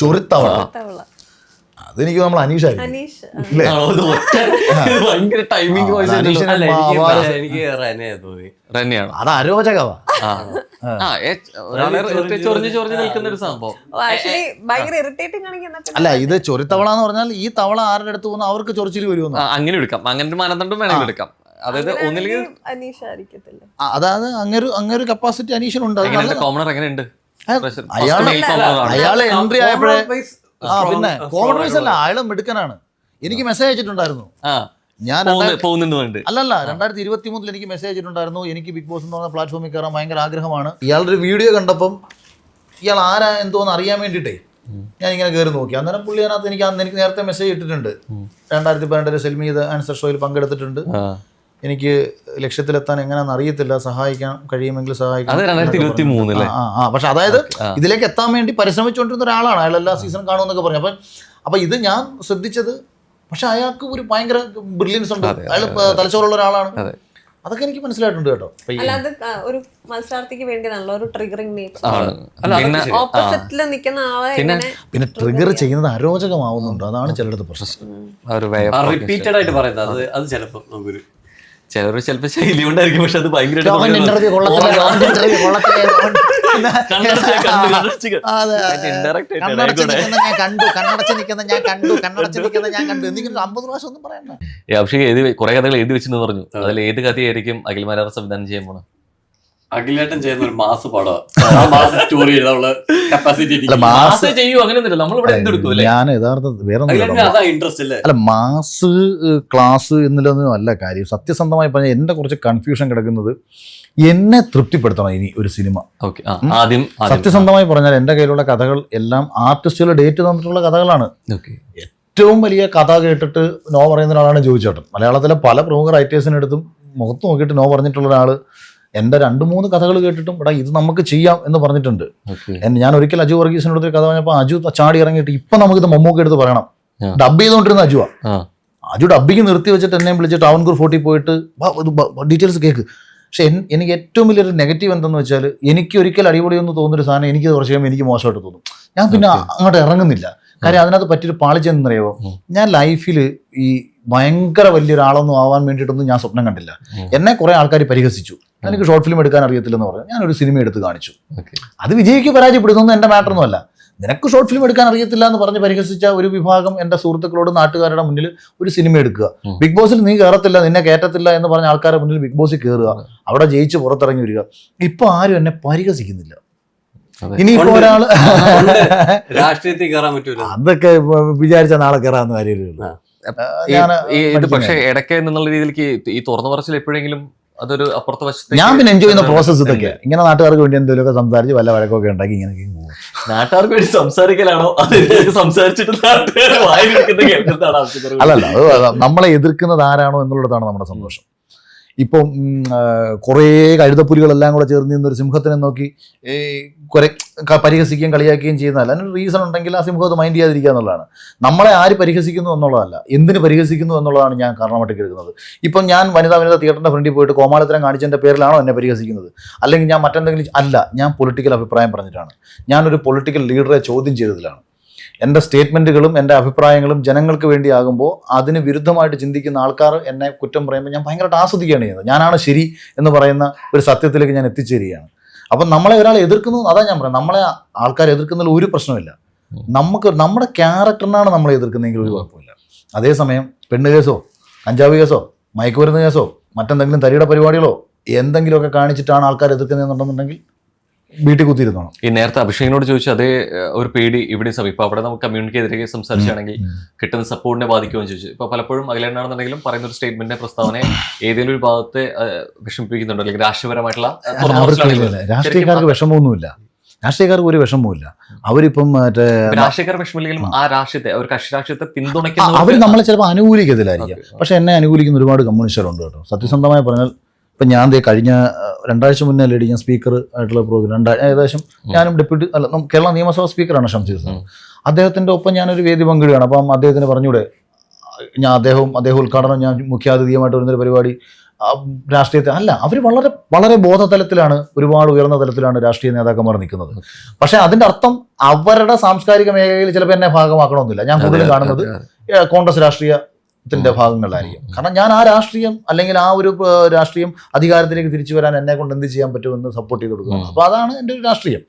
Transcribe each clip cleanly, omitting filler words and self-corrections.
ചൊറിത്തവള. അതെനിക്ക് നമ്മൾ അനീഷായിരുന്നു. അത് അരോചകവാ. അല്ല, ഇത് ചൊറിത്തവള എന്ന് പറഞ്ഞാൽ ഈ തവള ആരുടെ അടുത്ത് പോകുന്ന അവർക്ക് ചൊറിച്ചിൽ വരുമെന്ന് അങ്ങനെ എടുക്കാം. അങ്ങനത്തെ മാനദണ്ഡം വേണമെങ്കിൽ എടുക്കാം. അതായത് ഒന്നില്ലെങ്കിൽ അതായത് അങ്ങനൊരു കപ്പാസിറ്റി അനീഷിനുണ്ട്. കോമണർ എങ്ങനെയുണ്ട് അയാള് എൻട്രി ആയപ്പോഴേ പിന്നെ കോംപ്രമൈസ് അല്ല, അയാള് മിടുക്കനാണ്. എനിക്ക് മെസ്സേജ് അയച്ചിട്ടുണ്ടായിരുന്നു. ഞാൻ അല്ലല്ല 2023 എനിക്ക് മെസ്സേജ് അയച്ചിട്ടുണ്ടായിരുന്നു. എനിക്ക് ബിഗ് ബോസ് എന്ന് പറഞ്ഞ പ്ലാറ്റ്ഫോമിൽ കയറാൻ ഭയങ്കര ആഗ്രഹമാണ്. ഇയാളുടെ ഒരു വീഡിയോ കണ്ടപ്പം ഇയാൾ ആരാ എന്തോന്ന് അറിയാൻ വേണ്ടിയിട്ടേ ഞാൻ ഇങ്ങനെ കയറി നോക്കി. അന്നേരം പുള്ളി അതിനകത്ത് എനിക്ക് നേരത്തെ മെസ്സേജ് ഇട്ടിട്ടുണ്ട്. 2018 സെൽമി ഇത് ആൻസർ ഷോയിൽ പങ്കെടുത്തിട്ടുണ്ട്. എനിക്ക് ലക്ഷ്യത്തിലെത്താൻ എങ്ങനെയാണെന്ന് അറിയത്തില്ല, സഹായിക്കാൻ കഴിയുമെങ്കിൽ സഹായിക്കാം. പക്ഷെ അതായത് ഇതിലേക്ക് എത്താൻ വേണ്ടി പരിശ്രമിച്ചുകൊണ്ടിരുന്ന ഒരാളാണ്. അയാൾ എല്ലാ സീസണും കാണുമെന്നൊക്കെ പറഞ്ഞു. അപ്പൊ ഇത് ഞാൻ ശ്രദ്ധിച്ചത്, പക്ഷെ അയാൾക്ക് ഒരു ഭയങ്കര ബ്രില്യൻസ് ഉണ്ട്. അയാൾ തലച്ചോറുള്ള ഒരാളാണ്. അതൊക്കെ എനിക്ക് മനസ്സിലായിട്ടുണ്ട് കേട്ടോ. ഒരു മത്സരാർത്ഥിക്ക് വേണ്ടിയാണല്ലോ ഒരു ട്രിഗറിംഗ് പിന്നെ ട്രിഗർ ചെയ്യുന്നത് അരോചകമാവുന്നുണ്ട്. അതാണ് ചിലടത്ത് പ്രശ്നം. റിപ്പീറ്റഡ് ആയിട്ട് പറയുന്നത് അത് ചിലപ്പോൾ ചിലർ ചിലപ്പോൾ ശൈലി കൊണ്ടായിരിക്കും. പക്ഷെ അത് ഭയങ്കര കുറെ കഥകൾ എഴുതി വെച്ചെന്ന് പറഞ്ഞു. അതിൽ ഏത് കഥയായിരിക്കും അഖിൽ മലയാള സംവിധാനം ചെയ്യാൻ പോണത്? അഖിലേട്ടൻ ചെയ്യുന്ന ഒരു മാസ് പടം, സ്റ്റോറി എഴുതാനുള്ള കപ്പാസിറ്റി ഞാൻ യഥാർത്ഥത്തിൽ വേറെ അല്ല, മാസ് ക്ലാസ് എന്നുള്ളതൊന്നും അല്ല കാര്യം. സത്യസന്ധമായി പറഞ്ഞാൽ എന്റെ കുറച്ച് കൺഫ്യൂഷൻ കിടക്കുന്നത്, എന്നെ തൃപ്തിപ്പെടുത്തണം ഇനി ഒരു സിനിമ. സത്യസന്ധമായി പറഞ്ഞാൽ എന്റെ കയ്യിലുള്ള കഥകൾ എല്ലാം ആർട്ടിസ്റ്റുകൾ ഡേറ്റ് തന്നിട്ടുള്ള കഥകളാണ്. ഏറ്റവും വലിയ കഥ കേട്ടിട്ട് നോ പറയുന്ന ഒരാളാണ് ജോയി ചേട്ടൻ. മലയാളത്തിലെ പല പ്രമുഖ റൈറ്റേഴ്സിനടുത്തും മുഖത്ത് നോക്കിയിട്ട് നോ പറഞ്ഞിട്ടുള്ള ഒരാള് എൻ്റെ 2-3 കഥകൾ കേട്ടിട്ടും എടാ ഇത് നമുക്ക് ചെയ്യാം എന്ന് പറഞ്ഞിട്ടുണ്ട്. ഞാൻ ഒരിക്കൽ അജു വർഗീസിനോട് ഒരു കഥ പറഞ്ഞപ്പോൾ അജു ചാടി ഇറങ്ങിയിട്ട് ഇപ്പൊ നമുക്കിത് മമ്മൂക്ക എടുത്ത് പറയണം. ഡബ് ചെയ്തുകൊണ്ടിരുന്ന അജു ഡബ്ബിക്ക് നിർത്തി വെച്ചിട്ട് എന്നെ വിളിച്ചിട്ട് അവൻകൂർ ഫോർട്ടിൽ പോയിട്ട് ഡീറ്റെയിൽസ് കേൾക്ക്. പക്ഷെ എനിക്ക് ഏറ്റവും വലിയൊരു നെഗറ്റീവ് എന്തെന്ന് വെച്ചാൽ, എനിക്ക് ഒരിക്കൽ അടിപൊളിയൊന്നും തോന്നുന്നൊരു സാധനം എനിക്ക് കുറച്ച് കഴിയുമ്പോൾ എനിക്ക് മോശമായിട്ട് തോന്നും. ഞാൻ പിന്നെ അങ്ങോട്ട് ഇറങ്ങുന്നില്ല. കാര്യം അതിനകത്ത് പറ്റിയൊരു പാളിച്ചെന്നറിയാമോ, ഞാൻ ലൈഫിൽ ഈ ഭയങ്കര വലിയൊരാളൊന്നും ആവാൻ വേണ്ടിയിട്ടൊന്നും ഞാൻ സ്വപ്നം കണ്ടില്ല. എന്നെ കുറെ ആൾക്കാർ പരിഹസിച്ചു. എനിക്ക് ഷോർട്ട് ഫിലിം എടുക്കാൻ അറിയത്തില്ലെന്ന് പറഞ്ഞു. ഞാനൊരു സിനിമ എടുത്ത് കാണിച്ചു. അത് വിജയിക്ക് പരാജയപ്പെടുന്നൊന്നും എൻ്റെ മാറ്ററൊന്നും അല്ല. നിനക്ക് ഷോർട്ട് ഫിലിം എടുക്കാൻ അറിയത്തില്ല എന്ന് പറഞ്ഞ് പരിഹസിച്ച ഒരു വിഭാഗം എൻ്റെ സുഹൃത്തുക്കളോട് നാട്ടുകാരുടെ മുന്നിൽ ഒരു സിനിമ എടുക്കുക. ബിഗ് ബോസിൽ നീ കയറത്തില്ല, നിന്നെ കയറ്റത്തില്ല എന്ന് പറഞ്ഞ ആൾക്കാരുടെ മുന്നിൽ ബിഗ് ബോസിൽ കയറുക, അവിടെ ജയിച്ച് പുറത്തിറങ്ങി വരിക. ഇപ്പൊ ആരും എന്നെ പരിഹസിക്കുന്നില്ല. ഇനിയിപ്പോ ഒരാള് രാഷ്ട്രീയത്തിൽ കയറാൻ പറ്റൂല, അതൊക്കെ വിചാരിച്ച നാളെ കയറാന്ന് കാര്യമില്ല. പക്ഷേ ഇടയ്ക്ക് എന്നുള്ള രീതിയിലേക്ക് ഈ തുറന്നു പറച്ചിൽ എപ്പോഴെങ്കിലും അതൊരു അപ്പുറത്തെ വശത്ത് ഞാൻ പിന്നെ എൻജോയ് ചെയ്യുന്ന പ്രോസസ് ഇതൊക്കെ. ഇങ്ങനെ നാട്ടുകാർക്ക് വേണ്ടി എന്തെങ്കിലുമൊക്കെ സംസാരിച്ച് വല്ല വഴക്കൊക്കെ ഉണ്ടാക്കി ഇങ്ങനെയൊക്കെ പോകും. നാട്ടുകാർക്ക് വേണ്ടി സംസാരിക്കലാണോ സംസാരിച്ചിട്ട് അല്ലല്ല, അത് നമ്മളെ എതിർക്കുന്നത് ആരാണോ എന്നുള്ളതാണ് നമ്മുടെ സന്തോഷം. ഇപ്പം കുറേ കഴുതപ്പുലികളെല്ലാം കൂടെ ചേർന്ന് നിന്നൊരു സിംഹത്തിനെ നോക്കി കുറെ പരിഹസിക്കുകയും കളിയാക്കുകയും ചെയ്യുന്നതല്ല. അതിനൊരു റീസൺ ഉണ്ടെങ്കിൽ ആ സിംഹം അത് മൈൻഡ് ചെയ്യാതിരിക്കുക എന്നുള്ളതാണ്. നമ്മളെ ആര് പരിഹസിക്കുന്നു എന്നുള്ളതല്ല, എന്തിന് പരിഹസിക്കുന്നു എന്നുള്ളതാണ് ഞാൻ കാരണമായിട്ട് എടുക്കുന്നത്. ഇപ്പം ഞാൻ വനിതാ തിയേറ്ററിൻ്റെ ഫ്രണ്ടിൽ പോയിട്ട് കോമാളിത്തരം കാണിച്ചതിൻ്റെ പേരിലാണോ എന്നെ പരിഹസിക്കുന്നത്? അല്ലെങ്കിൽ ഞാൻ മറ്റെന്തെങ്കിലും അല്ല, ഞാൻ പൊളിറ്റിക്കൽ അഭിപ്രായം പറഞ്ഞിട്ടാണ്. ഞാനൊരു പൊളിറ്റിക്കൽ ലീഡറെ ചോദ്യം ചെയ്തതിലാണ്. എൻ്റെ സ്റ്റേറ്റ്മെൻറ്റുകളും എൻ്റെ അഭിപ്രായങ്ങളും ജനങ്ങൾക്ക് വേണ്ടിയാകുമ്പോൾ അതിന് വിരുദ്ധമായിട്ട് ചിന്തിക്കുന്ന ആൾക്കാർ എന്നെ കുറ്റം പറയുമ്പോൾ ഞാൻ ഭയങ്കരമായിട്ട് ആസ്വദിക്കുകയാണ് ചെയ്യുന്നത്. ഞാനാണ് ശരി എന്ന് പറയുന്ന ഒരു സത്യത്തിലേക്ക് ഞാൻ എത്തിച്ചേരുകയാണ്. അപ്പം നമ്മളെ ഒരാൾ എതിർക്കുന്നു, അതാ ഞാൻ പറയുന്നത്, നമ്മളെ ആൾക്കാർ എതിർക്കുന്നതിൽ ഒരു പ്രശ്നമില്ല. നമ്മുടെ ക്യാരക്ടറിനാണ് നമ്മളെ എതിർക്കുന്നതെങ്കിൽ ഒരു കുഴപ്പമില്ല. അതേസമയം പെണ്ണ് കേസോ കഞ്ചാവ് കേസോ മയക്കുമരുന്ന് കേസോ മറ്റെന്തെങ്കിലും തരിയുടെ പരിപാടികളോ എന്തെങ്കിലുമൊക്കെ കാണിച്ചിട്ടാണ് ആൾക്കാർ എതിർക്കുന്നതെന്നുണ്ടെന്നുണ്ടെങ്കിൽ വീട്ടിൽ കുത്തിയിരുന്നോണം. ഈ നേരത്തെ അഭിഷേകിനോട് ചോദിച്ചു അതേ ഒരു പേടി ഇവിടെ ഇപ്പൊ അവിടെ നമുക്ക് കമ്മ്യൂണിറ്റിക്കെതിരെ സംസാരിച്ചാണെങ്കിൽ കിട്ടുന്ന സപ്പോർട്ടിനെ ബാധിക്കുമെന്ന് ചോദിച്ചു. ഇപ്പൊ പലപ്പോഴും അഖിലേട്ടനാണെന്നുണ്ടെങ്കിലും പറയുന്ന ഒരു സ്റ്റേറ്റ്മെന്റിന്റെ പ്രസ്താവന ഏതെങ്കിലും ഒരു ഭാഗത്തെ വിഷമിപ്പിക്കുന്നുണ്ടോ, അല്ലെങ്കിൽ രാഷ്ട്രീയപരമായിട്ടുള്ള രാഷ്ട്രീയക്കാർക്ക് വിഷമമൊന്നുമില്ല. രാഷ്ട്രീയക്കാർക്ക് ഒരു വിഷമവുമില്ല. അവരിപ്പം മറ്റേ രാഷ്ട്രീയക്കാർ വിഷമമില്ലെങ്കിലും ആ രാഷ്ട്രീയത്തെ അവർ കക്ഷി രാഷ്ട്രീയത്തെ പിന്തുണയ്ക്കുന്ന അവർ നമ്മളെ ചിലപ്പോൾ അനുകൂലിക്കത്തില്ലായിരിക്കും. പക്ഷെ എന്നെ അനുകൂലിക്കുന്ന ഒരുപാട് കമ്മ്യൂണിസ്റ്റുകളുണ്ട് കേട്ടോ. സത്യസന്ധമായി പറഞ്ഞാൽ ഇപ്പം ഞാൻ കഴിഞ്ഞ 2 ആഴ്ച മുന്നേ അല്ലേ ഞാൻ സ്പീക്കർ ആയിട്ടുള്ള പ്രോഗ്രാം ഏകദേശം ഞാനും ഡെപ്യൂട്ടി കേരള നിയമസഭാ സ്പീക്കറാണ് ഷംസീർ സാർ. അദ്ദേഹത്തിൻ്റെ ഒപ്പം ഞാനൊരു വേദി പങ്കിടുകയാണ്. അപ്പം അദ്ദേഹത്തിന് പറഞ്ഞൂടെ, അദ്ദേഹം ഉദ്ഘാടനം, ഞാൻ മുഖ്യാതിഥിയുമായിട്ട് വരുന്നൊരു പരിപാടി രാഷ്ട്രീയത്തെ അല്ല, അവർ വളരെ വളരെ ബോധതലത്തിലാണ്, ഒരുപാട് ഉയർന്ന തലത്തിലാണ് രാഷ്ട്രീയ നേതാക്കന്മാർ നിൽക്കുന്നത്. പക്ഷെ അതിന്റെ അർത്ഥം അവരുടെ സാംസ്കാരിക മേഖലയിൽ ചിലപ്പോൾ എന്നെ ഭാഗമാക്കണമെന്നില്ല. ഞാൻ കൂടുതലും കാണുന്നത് കോൺഗ്രസ് രാഷ്ട്രീയത്തിന്റെ ഭാഗങ്ങളിലായിരിക്കും. കാരണം ഞാൻ ആ രാഷ്ട്രീയം അല്ലെങ്കിൽ ആ ഒരു രാഷ്ട്രീയം അധികാരത്തിലേക്ക് തിരിച്ചു വരാൻ എന്നെ കൊണ്ട് എന്ത് ചെയ്യാൻ പറ്റുമെന്ന് സപ്പോർട്ട് ചെയ്ത് കൊടുക്കുന്നത്. അപ്പൊ അതാണ് എൻ്റെ ഒരു രാഷ്ട്രീയം.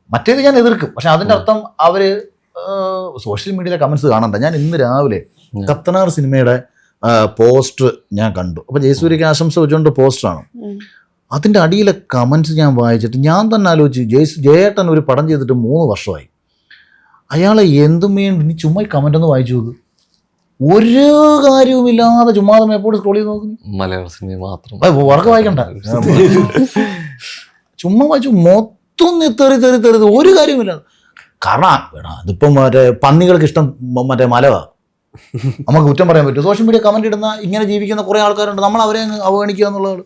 മറ്റേത് ഞാൻ എതിർക്കും. പക്ഷെ അതിന്റെ അർത്ഥം അവര് സോഷ്യൽ മീഡിയയിലെ കമന്റ്സ് കാണണ്ട. ഞാൻ ഇന്ന് രാവിലെ കത്തനാർ സിനിമയുടെ പോസ്റ്റർ ഞാൻ കണ്ടു. അപ്പൊ ജയസൂര്യക്ക് ആശംസ വെച്ചുകൊണ്ട് പോസ്റ്ററാണ്. അതിന്റെ അടിയിലെ കമന്റ്സ് ഞാൻ വായിച്ചിട്ട് ഞാൻ തന്നെ ആലോചിച്ചു, ജയേട്ടൻ ഒരു പടം ചെയ്തിട്ട് 3 വർഷമായി, അയാളെ എന്തും വേണ്ടി നീ ചുമ്മാ കമന്റ് ഒന്ന് വായിച്ചു നോക്ക്. ഒരു കാര്യവുമില്ലാതെ ചുമ്മാതെ എപ്പോഴും സ്ക്രോൾ ചെയ്ത് നോക്കുന്നു. മലയാള സിനിമ മാത്രം വർക്ക് വായിക്കണ്ട, ചുമ്മാ വായിച്ചു മൊത്തം തെറി ഒരു കാര്യവുമില്ല. കാരണം അതിപ്പം മറ്റേ പന്നികൾക്ക് ഇഷ്ടം മറ്റേ മലവാ, നമുക്ക് കുറ്റം പറയാൻ പറ്റും. സോഷ്യൽ മീഡിയ കമന്റ് ഇടുന്ന ഇങ്ങനെ ജീവിക്കുന്ന കുറെ ആൾക്കാരുണ്ട്, നമ്മൾ അവരെ അവഗണിക്കുക എന്നുള്ളത്.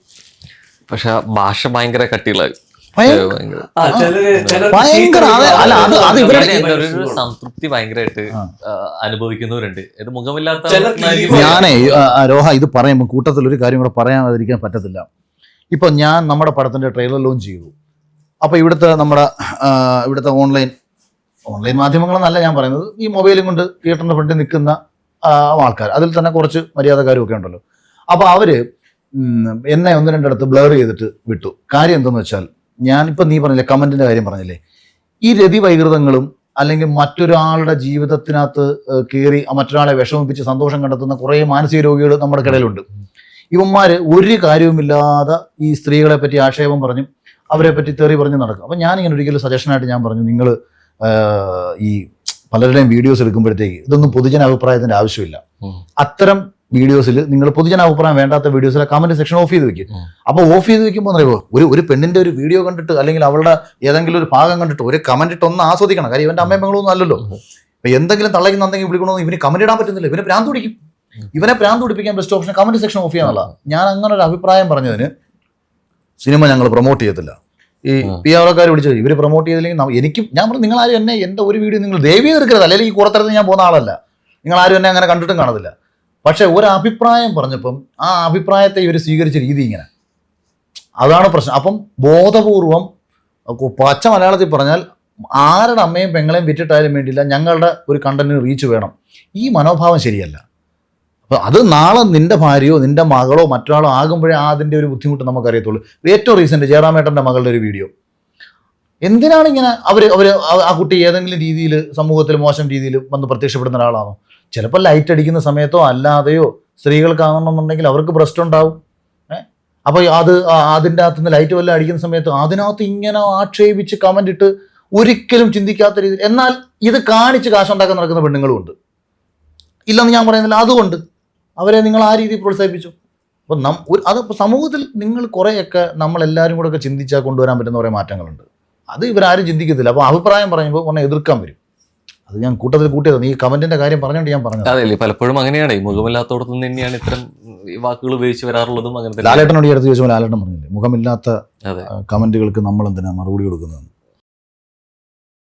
പക്ഷെ ഭാഷ ഭയങ്കര കട്ടികളായി, സംതൃപ്തി ഭയങ്കരമായിട്ട് അനുഭവിക്കുന്നവരുണ്ട്. ഇത് മുഖമില്ലാത്ത ഞാനേ രോഹ ഇത് പറയുമ്പോൾ കൂട്ടത്തിൽ ഒരു കാര്യം കൂടെ പറയാതിരിക്കാൻ പറ്റത്തില്ല. ഇപ്പൊ ഞാൻ നമ്മുടെ പടത്തിന്റെ ട്രെയിലർ ലോഞ്ച് ചെയ്തു. അപ്പൊ ഇവിടുത്തെ ഓൺലൈൻ മാധ്യമങ്ങളെന്നല്ല ഞാൻ പറയുന്നത്, ഈ മൊബൈലും കൊണ്ട് തിയേറ്ററിന്റെ ഫ്രണ്ടിൽ നിൽക്കുന്ന ആൾക്കാർ, അതിൽ തന്നെ കുറച്ച് മര്യാദക്കാരും ഒക്കെ ഉണ്ടല്ലോ. അപ്പൊ അവര് എന്നെ 1-2 ഇടത്ത് ബ്ലർ ചെയ്തിട്ട് വിട്ടു. കാര്യം എന്തെന്ന് വെച്ചാൽ, ഞാനിപ്പോൾ നീ പറഞ്ഞില്ലേ കമന്റിന്റെ കാര്യം പറഞ്ഞില്ലേ, ഈ രതി വൈകൃതങ്ങളും അല്ലെങ്കിൽ മറ്റൊരാളുടെ ജീവിതത്തിനകത്ത് കയറി മറ്റൊരാളെ വിഷമിപ്പിച്ച് സന്തോഷം കണ്ടെത്തുന്ന കുറേ മാനസിക രോഗികൾ നമ്മുടെ ഇടയിലുണ്ട്. ഇവന്മാര് ഒരു കാര്യവുമില്ലാതെ ഈ സ്ത്രീകളെ പറ്റി ആക്ഷേപം പറഞ്ഞും അവരെ പറ്റി തെറി പറഞ്ഞ് നടക്കും. അപ്പം ഞാനിങ്ങനെ ഒരിക്കലും സജഷനായിട്ട് ഞാൻ പറഞ്ഞു, നിങ്ങൾ ഈ പലരുടെയും വീഡിയോസ് എടുക്കുമ്പോഴത്തേക്ക് ഇതൊന്നും പൊതുജന അഭിപ്രായത്തിന്റെ ആവശ്യമില്ല. അത്തരം വീഡിയോസിൽ നിങ്ങൾ പൊതുജന അഭിപ്രായം വേണ്ടാത്ത വീഡിയോസിലെ കമന്റ് സെക്ഷൻ ഓഫ് ചെയ്ത് വെക്കും. അപ്പോൾ ഓഫ് ചെയ്ത് വെക്കുമ്പോൾ അറിയുമോ, ഒരു പെണ്ണിന്റെ ഒരു വീഡിയോ കണ്ടിട്ട് അല്ലെങ്കിൽ അവളുടെ ഏതെങ്കിലും ഒരു ഭാഗം കണ്ടിട്ട് ഒരു കമന്റ് ഇട്ട് ഒന്ന് ആസ്വദിക്കണം. കാര്യം ഇവന്റെ അമ്മയും പെങ്ങളൊന്നും അല്ലല്ലോ. ഇപ്പൊ എന്തെങ്കിലും തള്ളയ്ക്കുന്നെങ്കിൽ വിളിക്കണമെന്ന് ഇവന് കമന്റ് ഇടാൻ പറ്റുന്നില്ല, ഇവനെ ഭ്രാന്ത് പിടിക്കും. ഇവനെ ഭ്രാന്ത് പിടിപ്പിക്കാൻ best option comment section of ചെയ്യാനുള്ള. ഞാൻ അങ്ങനെ ഒരു അഭിപ്രായം പറഞ്ഞതിന് സിനിമ ഞങ്ങൾ പ്രൊമോട്ട് ചെയ്യത്തില്ല. ഈ PR-കാർ വിളിച്ചു, ഇവർ പ്രൊമോട്ട് ചെയ്തില്ലെങ്കിൽ എനിക്കും ഞാൻ പറഞ്ഞു, നിങ്ങളാരും എന്നെ എൻ്റെ ഒരു വീഡിയോ നിങ്ങൾ ദയവീ എടുക്കരുത്, അല്ലെങ്കിൽ ഈ പുറത്തിറങ്ങി ഞാൻ പോകുന്ന ആളല്ല, നിങ്ങളാരും എന്നെ അങ്ങനെ കണ്ടിട്ടും കാണത്തില്ല. പക്ഷെ ഒരു അഭിപ്രായം പറഞ്ഞപ്പം ആ അഭിപ്രായത്തെ ഇവർ സ്വീകരിച്ച രീതി ഇങ്ങനെ, അതാണ് പ്രശ്നം. അപ്പം ബോധപൂർവം പച്ച മലയാളത്തിൽ പറഞ്ഞാൽ ആരുടെ അമ്മയും പെങ്ങളെയും വിറ്റിട്ടായാലും വേണ്ടിയില്ല, ഞങ്ങളുടെ ഒരു കണ്ടന്റിന് റീച്ച് വേണം. ഈ മനോഭാവം ശരിയല്ല. അപ്പോൾ അത് നാളെ നിന്റെ ഭാര്യയോ നിന്റെ മകളോ മറ്റൊരാളോ ആകുമ്പോഴേ അതിൻ്റെ ഒരു ബുദ്ധിമുട്ട് നമുക്കറിയത്തുള്ളൂ. ഏറ്റവും റീസെന്റ് ജയറാമേട്ടൻ്റെ മകളുടെ ഒരു വീഡിയോ, എന്തിനാണ് ഇങ്ങനെ അവർ ആ കുട്ടി ഏതെങ്കിലും രീതിയിൽ സമൂഹത്തിൽ മോശം രീതിയിൽ വന്ന് പ്രത്യക്ഷപ്പെടുന്ന ഒരാളാണോ? ചിലപ്പോൾ ലൈറ്റ് അടിക്കുന്ന സമയത്തോ അല്ലാതെയോ സ്ത്രീകൾക്കാണെന്നുണ്ടെങ്കിൽ അവർക്ക് ബ്രസ്റ്റ് ഉണ്ടാവും. അപ്പോൾ അതിൻ്റെ അകത്തുനിന്ന് ലൈറ്റ് വല്ലതും അടിക്കുന്ന സമയത്ത് അതിനകത്ത് ഇങ്ങനെ ആക്ഷേപിച്ച് കമന്റ് ഇട്ട് ഒരിക്കലും ചിന്തിക്കാത്ത രീതിയിൽ, എന്നാൽ ഇത് കാണിച്ച് കാശുണ്ടാക്കാൻ നടക്കുന്ന പെണ്ണുങ്ങളുമുണ്ട്, ഇല്ലെന്ന് ഞാൻ പറയുന്നില്ല. അതുകൊണ്ട് അവരെ നിങ്ങൾ ആ രീതിയിൽ പ്രോത്സാഹിപ്പിച്ചു. അപ്പം അത് സമൂഹത്തിൽ നിങ്ങൾ കുറേയൊക്കെ നമ്മളെല്ലാവരും കൂടെ ഒക്കെ ചിന്തിച്ചാൽ കൊണ്ടുവരാൻ പറ്റുന്ന കുറേ മാറ്റങ്ങളുണ്ട്. അത് ഇവരാരും ചിന്തിക്കത്തില്ല. അപ്പോൾ അഭിപ്രായം പറയുമ്പോൾ ഉടനെ എതിർക്കാൻ വരും. അത് ഞാൻ കൂട്ടത്തിൽ കൂട്ടിയത് ഈ കമന്റിന്റെ കാര്യം പറഞ്ഞുകൊണ്ട് ഞാൻ പറഞ്ഞത്. അതെ, പലപ്പോഴും അങ്ങനെയാണ്. ഈ മുഖമില്ലാത്തോടത്ത് നിന്ന് തന്നെയാണ് ഇത്തരം വാക്കുകൾ ഉപയോഗിച്ച് വരാറുള്ളതും. അങ്ങനെ ലാലേട്ടനോട് ഈ അടുത്ത് ചോദിച്ചപ്പോൾ ലാലേട്ടൻ പറഞ്ഞില്ലേ, മുഖമില്ലാത്ത കമന്റുകൾക്ക് നമ്മൾ എന്തിനാ മറുപടി കൊടുക്കുന്നത്.